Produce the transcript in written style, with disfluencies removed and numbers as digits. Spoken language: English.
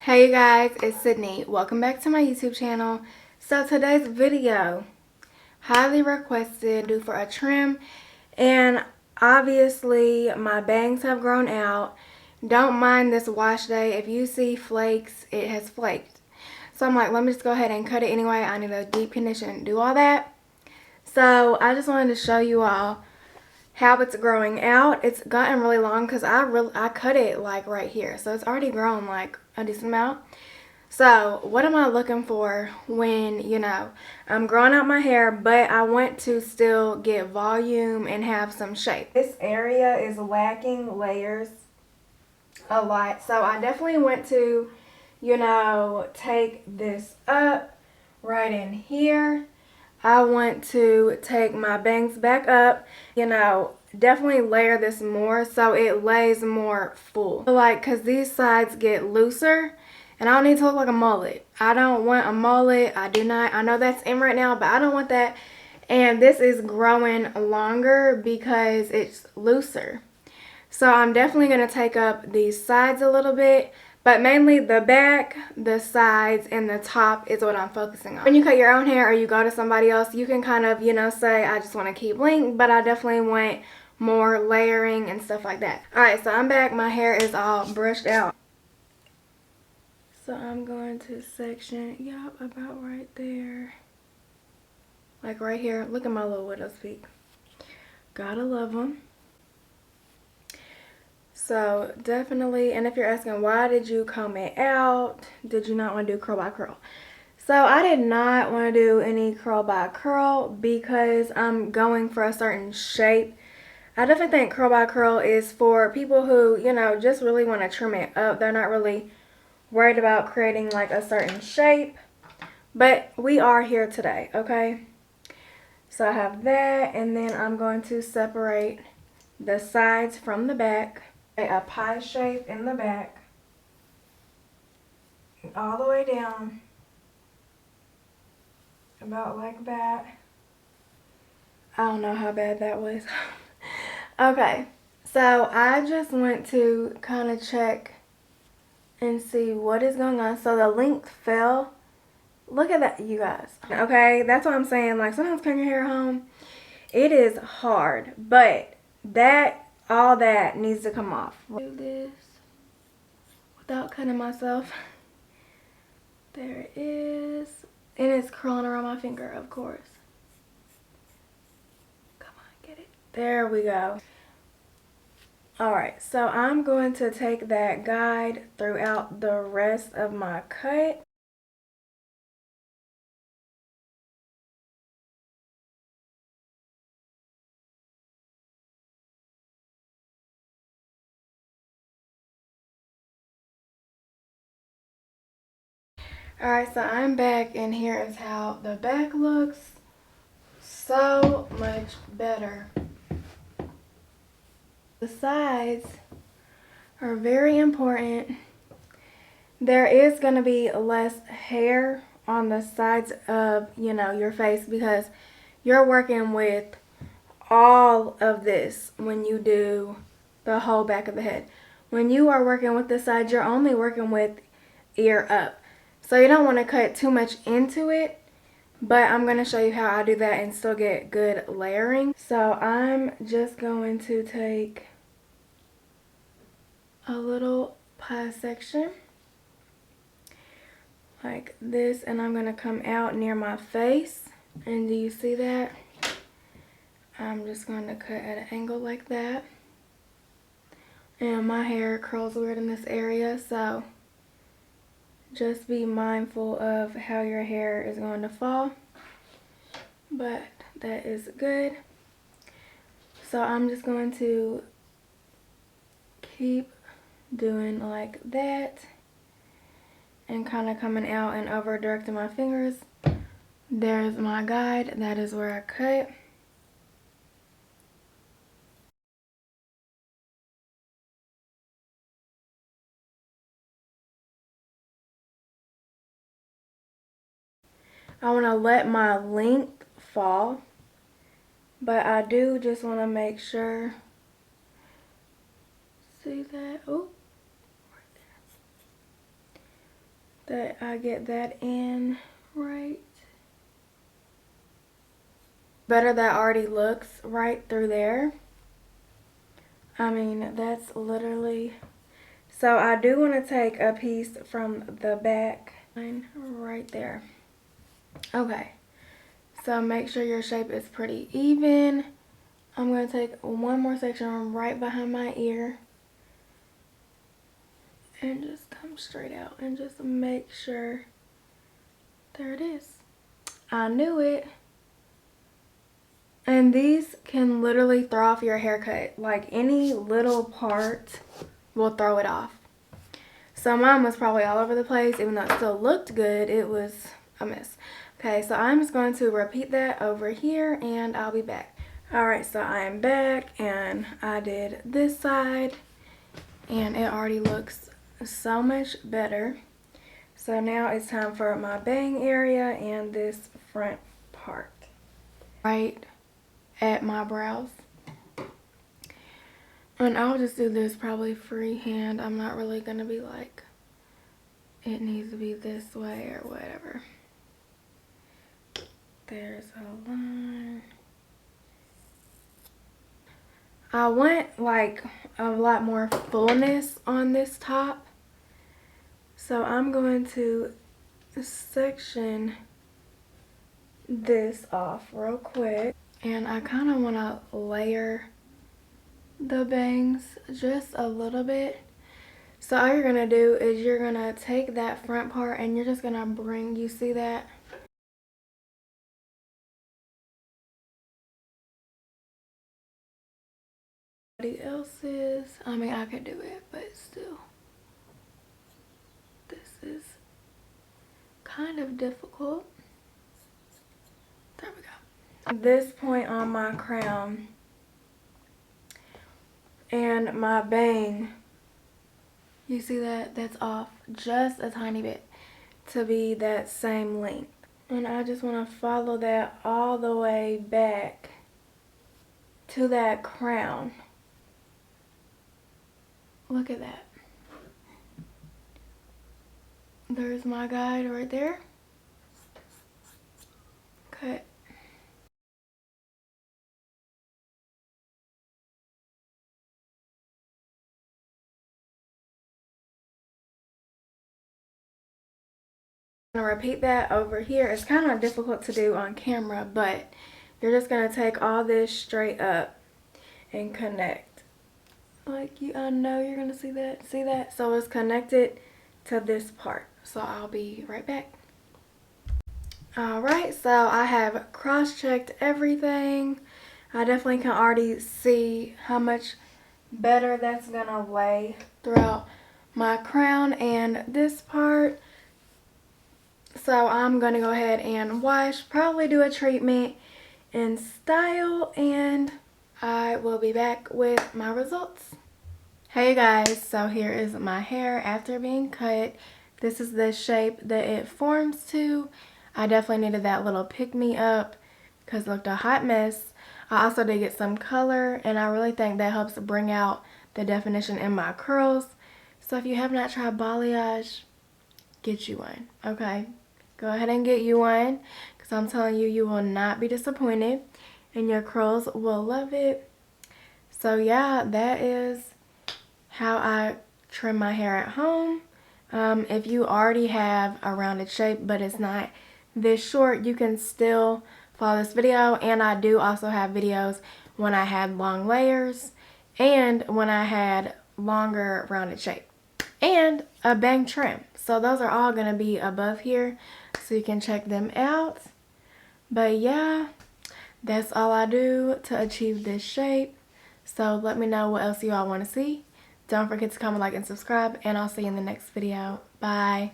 Hey you guys, it's Sydney. Welcome back to my YouTube channel. So today's video, highly requested, due for a trim, and obviously my bangs have grown out. Don't mind this wash day. If you see flakes, it has flaked. So I'm like, let me just go ahead and cut it anyway. I need a deep condition and do all that. So I just wanted to show you all how it's growing out. It's gotten really long because I cut it like right here, so it's already grown like a decent amount. So what am I looking for when, I'm growing out my hair, but I want to still get volume and have some shape? This area is lacking layers a lot, so I definitely want to, take this up right in here. I want to take my bangs back up, definitely layer this more so it lays more full. Like, because these sides get looser and I don't need to look like a mullet. I don't want a mullet. I do not. I know that's in right now, but I don't want that. And this is growing longer because it's looser. So I'm definitely going to take up these sides a little bit. But mainly the back, the sides, and the top is what I'm focusing on. When you cut your own hair or you go to somebody else, you can kind of, say, I just want to keep length, but I definitely want more layering and stuff like that. Alright, so I'm back. My hair is all brushed out. So I'm going to section, about right there. Like right here. Look at my little widow's peak. Gotta love them. So definitely, and if you're asking why did you comb it out, did you not want to do curl by curl? So I did not want to do any curl by curl because I'm going for a certain shape. I definitely think curl by curl is for people who, just really want to trim it up. They're not really worried about creating like a certain shape. But we are here today, okay? So I have that, and then I'm going to separate the sides from the back. A pie shape in the back, all the way down, about like that. I don't know how bad that was. Okay, so I just want to kind of check and see what is going on. So the length fell. Look at that, you guys. Okay, that's what I'm saying. Like, sometimes cutting your hair home, it is hard, but all that needs to come off. Do this without cutting myself. There it is. And it's curling around my finger, of course. Come on, get it. There we go. Alright, so I'm going to take that guide throughout the rest of my cut. Alright, so I'm back, and here is how the back looks. So much better. The sides are very important. There is going to be less hair on the sides of, your face because you're working with all of this when you do the whole back of the head. When you are working with the sides, you're only working with ear up. So you don't want to cut too much into it, but I'm going to show you how I do that and still get good layering. So I'm just going to take a little pie section like this, and I'm going to come out near my face. And do you see that? I'm just going to cut at an angle like that. And my hair curls weird in this area, so just be mindful of how your hair is going to fall. But that is good. So I'm just going to keep doing like that and kind of coming out and over directing my fingers. There's my guide. That is where I cut. I want to let my length fall, but I do just want to make sure. See that? Oh, right there. that I get that in right. Better that already looks right through there. I mean, that's literally... So I do want to take a piece from the back right there. Okay, so make sure your shape is pretty even. I'm going to take one more section right behind my ear and just come straight out and just make sure. There it is. I knew it. And these can literally throw off your haircut. Like any little part will throw it off. So mine was probably all over the place. Even though it still looked good, it was a mess. Okay, so I'm just going to repeat that over here and I'll be back. Alright, so I am back and I did this side and it already looks so much better. So now it's time for my bang area and this front part. Right at my brows. And I'll just do this probably freehand. I'm not really going to be like, it needs to be this way or whatever. There's a line. I want like a lot more fullness on this top. So I'm going to section this off real quick. And I kind of want to layer the bangs just a little bit. So all you're going to do is you're going to take that front part and you're just going to bring, you see that? Somebody else's, I mean I could do it, but still. This is kind of difficult. There we go. At this point on my crown and my bang, you see that? That's off just a tiny bit to be that same length. And I just want to follow that all the way back to that crown. Look at that. There's my guide right there. Cut. I'm gonna repeat that over here. It's kind of difficult to do on camera, but you're just gonna take all this straight up and connect. Like I know you're gonna see that. See that? So it's connected to this part. So I'll be right back. Alright, so I have cross-checked everything. I definitely can already see how much better that's gonna lay throughout my crown and this part. So I'm gonna go ahead and wash, probably do a treatment and style, and I will be back with my results. Hey guys, so here is my hair after being cut. This is the shape that it forms to. I definitely needed that little pick-me-up because it looked a hot mess. I also did get some color, and I really think that helps bring out the definition in my curls. So if you have not tried balayage, get you one, okay? Go ahead and get you one because I'm telling you, you will not be disappointed and your curls will love it. So yeah, that is how I trim my hair at home. If you already have a rounded shape but it's not this short, you can still follow this video. And I do also have videos when I had long layers and when I had longer rounded shape and a bang trim. So those are all going to be above here so you can check them out. But yeah, that's all I do to achieve this shape. So let me know what else you all want to see. Don't forget to comment, like, and subscribe, and I'll see you in the next video. Bye.